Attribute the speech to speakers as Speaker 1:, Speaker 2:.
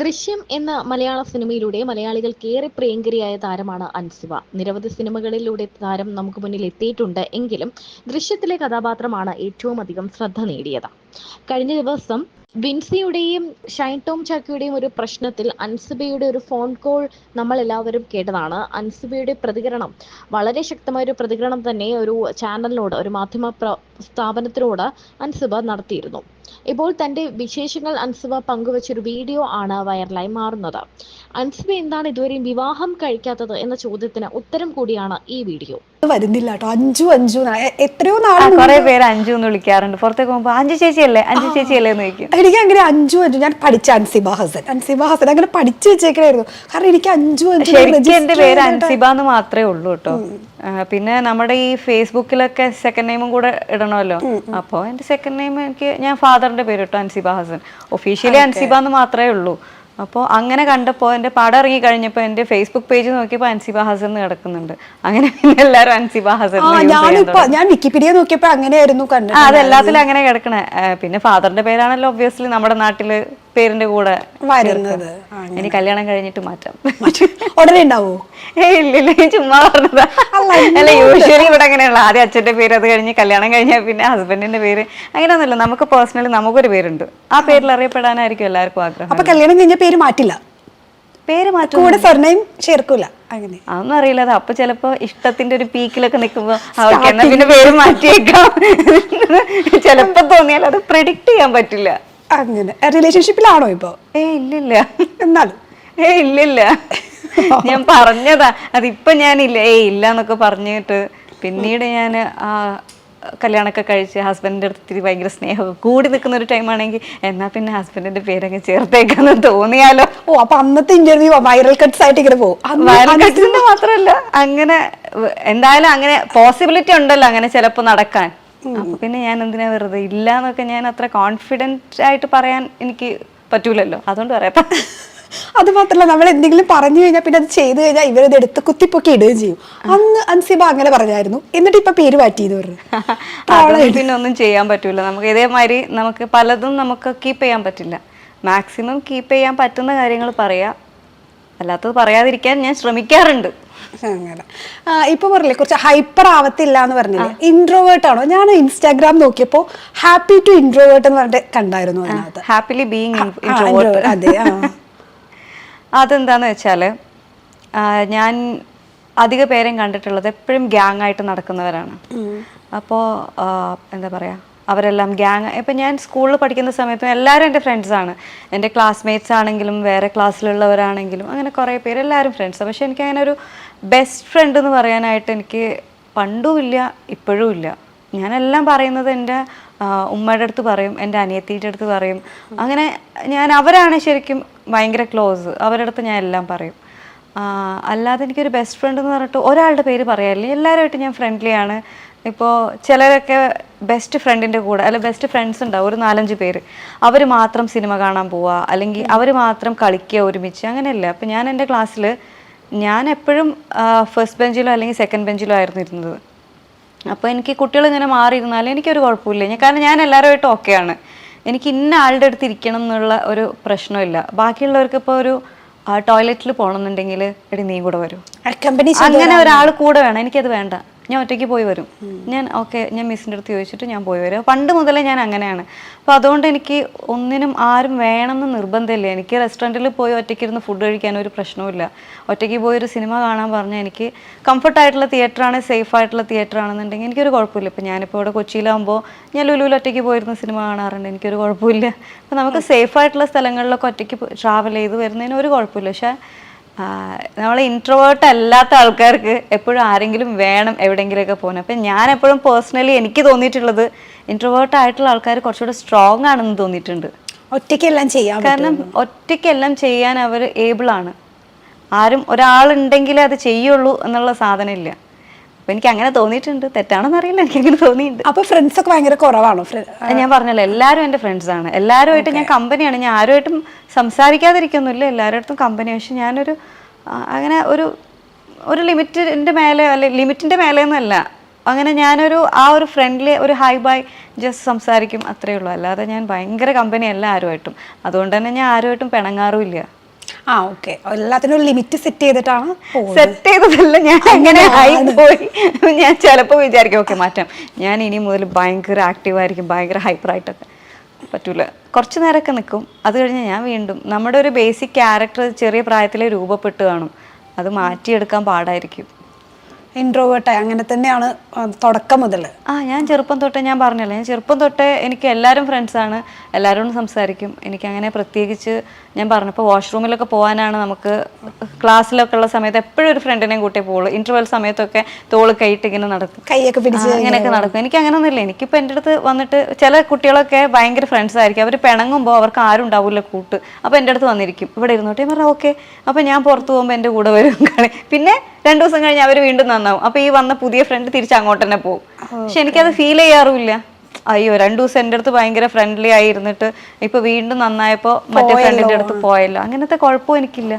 Speaker 1: ദൃശ്യം എന്ന മലയാള സിനിമയിലൂടെ മലയാളികൾക്ക് ഏറെ പ്രിയങ്കരിയായ താരമാണ് അൻസിബ. നിരവധി സിനിമകളിലൂടെ താരം നമുക്ക് മുന്നിൽ എത്തിയിട്ടുണ്ട് എങ്കിലും ദൃശ്യത്തിലെ കഥാപാത്രമാണ് ഏറ്റവും അധികം ശ്രദ്ധ നേടിയത്. കഴിഞ്ഞ ദിവസം വിൻസിയുടെയും ഷൈൻ ടോം ചാക്കോയുടെയും ഒരു പ്രശ്നത്തിൽ അൻസിബയുടെ ഒരു ഫോൺ കോൾ നമ്മൾ എല്ലാവരും കേട്ടതാണ്. അൻസിബയുടെ പ്രതികരണം വളരെ ശക്തമായ ഒരു പ്രതികരണം തന്നെ ഒരു ചാനലിനോട്, ഒരു മാധ്യമ സ്ഥാപനത്തിനോട് അൻസിബ നടത്തിയിരുന്നു. ഇപ്പോൾ തന്റെ വിശേഷങ്ങൾ അൻസിബ പങ്കുവച്ചൊരു വീഡിയോ ആണ് വൈറലായി മാറുന്നത്. അൻസിബ എന്താണ് ഇതുവരെയും വിവാഹം കഴിക്കാത്തത് എന്ന ചോദ്യത്തിന് ഉത്തരം കൂടിയാണ് ഈ വീഡിയോ.
Speaker 2: വരുന്നില്ല കേട്ടോ, അഞ്ചു അഞ്ചു എത്രയോ നാൾ
Speaker 3: കുറെ പേര് അഞ്ചു എന്ന് വിളിക്കാറുണ്ട്. പുറത്തേക്ക് പോകുമ്പോ അഞ്ചു ചേച്ചിയല്ലേ അഞ്ചു ചേച്ചിയല്ലേ എന്ന് ചോദിക്കും.
Speaker 2: എനിക്ക് അങ്ങനെ അഞ്ചു അഞ്ചു, ഞാൻ പഠിച്ച അൻസിബ ഹസൻ അങ്ങനെ പഠിച്ചു വെച്ചേക്കണായിരുന്നു. കാരണം എനിക്ക് അഞ്ചു അഞ്ചു
Speaker 3: ശരിക്കും എന്റെ പേര് അൻസിബ എന്ന് മാത്രമേ ഉള്ളൂ കേട്ടോ. പിന്നെ നമ്മുടെ ഈ ഫേസ്ബുക്കിലൊക്കെ സെക്കൻഡ് നെയിമും കൂടെ ഇടണമല്ലോ. അപ്പോൾ എന്റെ സെക്കൻഡ് നെയിം ഞാൻ ഫാദറിന്റെ പേര് ഇട്ടു, അൻസിബ ഹസൻ. ഒഫീഷ്യലി അൻസിബ എന്ന് മാത്രമേ ഉള്ളൂ. അപ്പോൾ അങ്ങനെ കണ്ടപ്പോൾ എൻ്റെ പടം ഇറങ്ങി കഴിഞ്ഞപ്പോൾ എൻ്റെ ഫേസ്ബുക്ക് പേജ് നോക്കിയപ്പോൾ അൻസിബ ഹസൻ എന്ന് കിടക്കുന്നുണ്ട്. അങ്ങനെ പിന്നെ എല്ലാവരും അൻസിബ ഹസൻ.
Speaker 2: ഞാൻ വിക്കിപീഡിയ നോക്കിയപ്പോൾ അങ്ങനെയായിരുന്നു കണ്ടത്.
Speaker 3: അതെല്ലാത്തിലും അങ്ങനെ കിടക്കണേ. പിന്നെ ഫാദറിന്റെ പേരാണല്ലോ ഒബ്വിയസ്ലി നമ്മുടെ നാട്ടില് പേരിന്റെ കൂടെ വരുന്നത്. ഇനി കല്യാണം കഴിഞ്ഞിട്ട് മാറ്റാം.
Speaker 2: ഉടനെ ഉണ്ടാവോ?
Speaker 3: ഇല്ലില്ല, ചുമ്മാ പറഞ്ഞതാ. അല്ല, യൂഷ്വലി ഇവിടെ അങ്ങനെയുള്ള ആദ്യം അച്ഛന്റെ പേര്, അത് കഴിഞ്ഞ് കല്യാണം കഴിഞ്ഞാൽ പിന്നെ ഹസ്ബൻഡിന്റെ പേര്. അങ്ങനെയൊന്നുമില്ല. നമുക്ക് പേഴ്സണലി നമുക്കൊരു പേരുണ്ട്, ആ പേരിൽ അറിയപ്പെടാനായിരിക്കും എല്ലാവർക്കും ആഗ്രഹം.
Speaker 2: അപ്പൊ കല്യാണം കഴിഞ്ഞ പേര് മാറ്റില്ല?
Speaker 3: പേര് മാറ്റും,
Speaker 2: കൂടെ സർനെയിം ചേർക്കൂല? അങ്ങനെ
Speaker 3: അതൊന്നും അറിയില്ല. അപ്പൊ ചിലപ്പോ ഇഷ്ടത്തിന്റെ ഒരു പീക്കിലൊക്കെ നിൽക്കുമ്പോ അവർക്ക് എന്നാ പിന്നെ പേര് മാറ്റിയേക്കാം ചിലപ്പോ തോന്നിയാൽ അത് പ്രെഡിക്റ്റ് ചെയ്യാൻ പറ്റില്ല.
Speaker 2: അങ്ങനെ റിലേഷൻഷിപ്പിലാണോ ഇപ്പൊ?
Speaker 3: ഇല്ലില്ല.
Speaker 2: എന്നാലും
Speaker 3: ഇല്ലില്ല, ഞാൻ പറഞ്ഞതാ. അതിപ്പൊ ഞാനില്ല ഇല്ല എന്നൊക്കെ പറഞ്ഞിട്ട് പിന്നീട് ഞാൻ ആ കല്യാണമൊക്കെ കഴിച്ച് ഹസ്ബൻഡിൻ്റെ അടുത്ത് ഇത്തിരി ഭയങ്കര സ്നേഹമൊക്കെ കൂടി നിൽക്കുന്ന ഒരു ടൈം ആണെങ്കിൽ എന്നാ പിന്നെ ഹസ്ബൻഡിന്റെ പേരൊക്കെ ചേർത്തേക്കാന്ന് തോന്നിയാലോ.
Speaker 2: അപ്പൊ അന്നത്തെ ഇന്റർവ്യൂ വൈറൽ കട്ട്സ് ആയിട്ട് ഇങ്ങനെ പോകും.
Speaker 3: വൈറൽ കട്ട്സിന്റെ മാത്രമല്ല, അങ്ങനെ എന്തായാലും അങ്ങനെ പോസിബിലിറ്റി ഉണ്ടല്ലോ അങ്ങനെ ചിലപ്പോൾ നടക്കാൻ. അപ്പൊ പിന്നെ ഞാൻ എന്തിനാ വെറുതെ ഇല്ല എന്നൊക്കെ ഞാൻ അത്ര കോൺഫിഡന്റ് ആയിട്ട് പറയാൻ എനിക്ക് പറ്റൂലല്ലോ, അതുകൊണ്ട് പറയാത്ത.
Speaker 2: അത് മാത്രമല്ല, നമ്മൾ എന്തെങ്കിലും പറഞ്ഞു കഴിഞ്ഞാൽ പിന്നെ അത് ചെയ്തു കഴിഞ്ഞാൽ ഇവരത് എടുത്ത് കുത്തിപ്പൊക്കി ഇടുകയും ചെയ്യും. അന്ന് അൻസിബ അങ്ങനെ പറഞ്ഞായിരുന്നു, എന്നിട്ട് ഇപ്പൊ പേര് മാറ്റിയെന്ന് പറഞ്ഞു.
Speaker 3: പിന്നെ ഒന്നും ചെയ്യാൻ പറ്റൂല. നമുക്ക് ഇതേമാതിരി നമുക്ക് പലതും നമുക്ക് കീപ്പ് ചെയ്യാൻ പറ്റില്ല. മാക്സിമം കീപ്പ് ചെയ്യാൻ പറ്റുന്ന കാര്യങ്ങൾ പറയാ, അല്ലാത്തത് പറയാതിരിക്കാൻ ഞാൻ ശ്രമിക്കാറുണ്ട്.
Speaker 2: അങ്ങനെ ഇപ്പൊ പറഞ്ഞില്ലേ കുറച്ച് ഹൈപ്പർ ആവത്തില്ല എന്ന് പറഞ്ഞില്ലേ, ഇൻട്രോവേർട്ട് ആണോ? ഞാൻ ഇൻസ്റ്റാഗ്രാം നോക്കിയപ്പോ ഹാപ്പി ടു ഇൻട്രോവേർട്ട് എന്ന് പറഞ്ഞിട്ട് കണ്ടായിരുന്നു.
Speaker 3: Happily being introvert.
Speaker 2: അതെ.
Speaker 3: അതെന്താന്ന് വെച്ചാല് ഞാൻ അധിക പേരെയും കണ്ടിട്ടുള്ളത് എപ്പോഴും ഗ്യാങ് ആയിട്ട് നടക്കുന്നവരാണ്. അപ്പോൾ എന്താ പറയാ, അവരെല്ലാം ഗ്യാങ്. ഇപ്പം ഞാൻ സ്കൂളിൽ പഠിക്കുന്ന സമയത്തും എല്ലാവരും എൻ്റെ ഫ്രണ്ട്സാണ്. എൻ്റെ ക്ലാസ്മേറ്റ്സ് ആണെങ്കിലും വേറെ ക്ലാസ്സിലുള്ളവരാണെങ്കിലും അങ്ങനെ കുറേ പേര് എല്ലാവരും ഫ്രണ്ട്സാണ്. പക്ഷെ എനിക്ക് അങ്ങനെ ഒരു ബെസ്റ്റ് ഫ്രണ്ട് എന്ന് പറയാനായിട്ട് എനിക്ക് പണ്ടും ഇല്ല, ഇപ്പോഴും ഇല്ല. ഞാനെല്ലാം പറയുന്നത് എൻ്റെ ഉമ്മയുടെ അടുത്ത് പറയും, എൻ്റെ അനിയത്തിയുടെ അടുത്ത് പറയും. അങ്ങനെ അവരാണ് ശരിക്കും ഭയങ്കര ക്ലോസ്. അവരുടെ അടുത്ത് ഞാൻ എല്ലാം പറയും. അല്ലാതെ എനിക്കൊരു ബെസ്റ്റ് ഫ്രണ്ട് എന്ന് പറഞ്ഞിട്ട് ഒരാളുടെ പേര് പറയാറില്ല. എല്ലാവരുമായിട്ട് ഞാൻ ഫ്രണ്ട്ലി ആണ്. ഇപ്പോൾ ചിലരൊക്കെ ബെസ്റ്റ് ഫ്രണ്ടിൻ്റെ കൂടെ അല്ല ബെസ്റ്റ് ഫ്രണ്ട്സ് ഉണ്ടാവും ഒരു 4-5 പേര്, അവർ മാത്രം സിനിമ കാണാൻ പോവുക, അല്ലെങ്കിൽ അവർ മാത്രം കളിക്കുക ഒരുമിച്ച്, അങ്ങനെയല്ല. അപ്പം ഞാൻ എൻ്റെ ക്ലാസ്സിൽ ഞാൻ എപ്പോഴും ഫസ്റ്റ് ബെഞ്ചിലോ അല്ലെങ്കിൽ സെക്കൻഡ് ബെഞ്ചിലോ ആയിരുന്നു ഇരുന്നത്. അപ്പോൾ എനിക്ക് കുട്ടികൾ ഇങ്ങനെ മാറിയിരുന്നാലും എനിക്കൊരു കുഴപ്പമില്ല. കാരണം ഞാൻ എല്ലാവരുമായിട്ടും ഓക്കെയാണ്. എനിക്ക് ഇന്ന ആളുടെ അടുത്ത് ഇരിക്കണം എന്നുള്ള ഒരു പ്രശ്നമില്ല. ബാക്കിയുള്ളവർക്ക് ഇപ്പോൾ ഒരു ടോയ്ലറ്റിൽ പോകണമെന്നുണ്ടെങ്കിൽ എടി നീ കൂടെ വരും, അങ്ങനെ ഒരാൾ കൂടെ വേണം. എനിക്കത് വേണ്ട, ഞാൻ ഒറ്റയ്ക്ക് പോയി വരും. ഞാൻ ഞാൻ മിസ്സിൻ്റെ അടുത്ത് ചോദിച്ചിട്ട് ഞാൻ പോയി വരും. പണ്ട് മുതലേ ഞാൻ അങ്ങനെയാണ്. അപ്പോൾ അതുകൊണ്ട് എനിക്ക് ഒന്നിനും ആരും വേണമെന്ന് നിർബന്ധമില്ല. എനിക്ക് റെസ്റ്റോറൻറ്റിൽ പോയി ഒറ്റയ്ക്കിരുന്ന് ഫുഡ് കഴിക്കാൻ ഒരു പ്രശ്നവുമില്ല. ഒറ്റയ്ക്ക് പോയി ഒരു സിനിമ കാണാൻ പറഞ്ഞാൽ എനിക്ക് കംഫർട്ടായിട്ടുള്ള തിയേറ്ററാണ്, സേഫ് ആയിട്ടുള്ള തിയേറ്റർ ആണെന്നുണ്ടെങ്കിൽ എനിക്കൊരു കുഴപ്പമില്ല. ഇപ്പോൾ ഞാനിപ്പോൾ ഇവിടെ കൊച്ചിയിലാകുമ്പോൾ ഞാൻ ലുലുവിൽ ഒറ്റയ്ക്ക് പോയിരുന്ന സിനിമ കാണാറുണ്ട്, എനിക്കൊരു കുഴപ്പമില്ല. അപ്പോൾ നമുക്ക് സേഫ് ആയിട്ടുള്ള സ്ഥലങ്ങളിലൊക്കെ ഒറ്റയ്ക്ക് ട്രാവൽ ചെയ്ത് വരുന്നതിന് ഒരു കുഴപ്പമില്ല. പക്ഷേ നമ്മൾ ഇൻട്രോവേർട്ട് അല്ലാത്ത ആൾക്കാർക്ക് എപ്പോഴും ആരെങ്കിലും വേണം എവിടെയെങ്കിലുമൊക്കെ പോകാൻ. അപ്പം ഞാൻ എപ്പോഴും പേഴ്സണലി എനിക്ക് തോന്നിയിട്ടുള്ളത് ഇൻട്രോവേർട്ട് ആയിട്ടുള്ള ആൾക്കാർ കുറച്ചുകൂടെ സ്ട്രോങ് ആണെന്ന് തോന്നിയിട്ടുണ്ട്.
Speaker 2: ഒറ്റയ്ക്കെല്ലാം ചെയ്യാം,
Speaker 3: കാരണം ഒറ്റയ്ക്കെല്ലാം ചെയ്യാൻ അവർ ഏബിളാണ്. ആരും ഒരാളുണ്ടെങ്കിലേ അത് ചെയ്യുള്ളൂ എന്നുള്ള സാധനം ഇല്ല. അപ്പം എനിക്ക് അങ്ങനെ തോന്നിയിട്ടുണ്ട്. തെറ്റാണെന്ന് അറിയില്ല, എനിക്കങ്ങനെ തോന്നിയിട്ടുണ്ട്.
Speaker 2: അപ്പോൾ ഫ്രണ്ട്സ് ഒക്കെ ഭയങ്കര കുറവാണോ?
Speaker 3: ഞാൻ പറഞ്ഞല്ലോ, എല്ലാവരും എൻ്റെ ഫ്രണ്ട്സാണ്. എല്ലാവരുമായിട്ട് ഞാൻ കമ്പനിയാണ്. ഞാൻ ആരുമായിട്ടും സംസാരിക്കാതിരിക്കൊന്നുമില്ല, എല്ലാവരുടെ കമ്പനി. പക്ഷെ ഞാനൊരു അങ്ങനെ ഒരു ലിമിറ്റിൻ്റെ മേലെ, അല്ലെ ലിമിറ്റിൻ്റെ മേലെ എന്നല്ല, അങ്ങനെ ഞാനൊരു ആ ഒരു ഫ്രണ്ട്ലി ഒരു ഹൈ ബൈ ജസ്റ്റ് സംസാരിക്കും, അത്രയേ ഉള്ളൂ. അല്ലാതെ ഞാൻ ഭയങ്കര കമ്പനി അല്ല ആരുമായിട്ടും. അതുകൊണ്ട് തന്നെ ഞാൻ ആരുമായിട്ടും പിണങ്ങാറുമില്ല.
Speaker 2: ആ ഓക്കെ, എല്ലാത്തിനും ഒരു ലിമിറ്റ് സെറ്റ് ചെയ്തിട്ടാണ്
Speaker 3: സെറ്റ് ചെയ്തതല്ല, ഞാൻ അങ്ങനെ ആയി പോയി. ഞാൻ ചിലപ്പോൾ വിചാരിക്കും ഓക്കെ മാറ്റാം, ഞാൻ ഇനി മുതൽ ഭയങ്കര ആക്റ്റീവായിരിക്കും, ഭയങ്കര ഹൈപ്പറായിട്ടൊക്കെ. പറ്റൂല, കുറച്ച് നേരമൊക്കെ നിൽക്കും. അത് കഴിഞ്ഞ് ഞാൻ വീണ്ടും നമ്മുടെ ഒരു ബേസിക് ക്യാരക്ടർ ചെറിയ പ്രായത്തിലേ രൂപപ്പെട്ട് കാണും, അത് മാറ്റിയെടുക്കാൻ പാടായിരിക്കും.
Speaker 2: ഇൻട്രോവേർട്ടായി അങ്ങനെ തന്നെയാണ് തുടക്കം മുതൽ.
Speaker 3: ഞാൻ ചെറുപ്പം തൊട്ടേ, ഞാൻ പറഞ്ഞല്ലോ, ഞാൻ ചെറുപ്പം തൊട്ടേ എനിക്ക് എല്ലാവരും ഫ്രണ്ട്സാണ്, എല്ലാവരോടും സംസാരിക്കും. എനിക്കങ്ങനെ പ്രത്യേകിച്ച് ഞാൻ പറഞ്ഞപ്പോൾ വാഷ്റൂമിലൊക്കെ പോകാനാണ് നമുക്ക് ക്ലാസ്സിലൊക്കെ ഉള്ള സമയത്ത് എപ്പോഴും ഒരു ഫ്രണ്ടിനെയും കൂട്ടിയേ പോകുള്ളൂ. ഇൻ്റർവെൽ സമയത്തൊക്കെ തോള് കൈയിട്ട് ഇങ്ങനെ നടക്കും,
Speaker 2: കൈയൊക്കെ പിടിച്ച്
Speaker 3: അങ്ങനെയൊക്കെ നടക്കും. എനിക്ക് അങ്ങനെ ഒന്നുമില്ല. എനിക്കിപ്പോൾ എൻ്റെ അടുത്ത് വന്നിട്ട് ചില കുട്ടികളൊക്കെ ഭയങ്കര ഫ്രണ്ട്സ് ആയിരിക്കും, അവർ പിണങ്ങുമ്പോൾ അവർക്ക് ആരും ഉണ്ടാവില്ല കൂട്ട്. അപ്പോൾ എൻ്റെ അടുത്ത് വന്നിരിക്കും, ഇവിടെ ഇരുന്നോട്ടെ. ഞാൻ പറഞ്ഞാൽ ഓക്കെ. അപ്പോൾ ഞാൻ പുറത്ത് പോകുമ്പോൾ എൻ്റെ കൂടെ വരും കളി. പിന്നെ 2 ദിവസം കഴിഞ്ഞ് അവർ വീണ്ടും നന്നാവും. അപ്പോൾ ഈ വന്ന പുതിയ ഫ്രണ്ട് തിരിച്ച് അങ്ങോട്ട് തന്നെ പോകും. പക്ഷെ എനിക്കത് ഫീൽ ചെയ്യാറുമില്ല. അയ്യോ 2 ദിവസം എൻ്റെ അടുത്ത് ഭയങ്കര ഫ്രണ്ട്ലി ആയി ഇരുന്നിട്ട് ഇപ്പൊ വീണ്ടും നന്നായപ്പോൾ മറ്റേ ഫ്രണ്ടിന്റെ അടുത്ത് പോയല്ലോ, അങ്ങനത്തെ കുഴപ്പവും എനിക്കില്ല.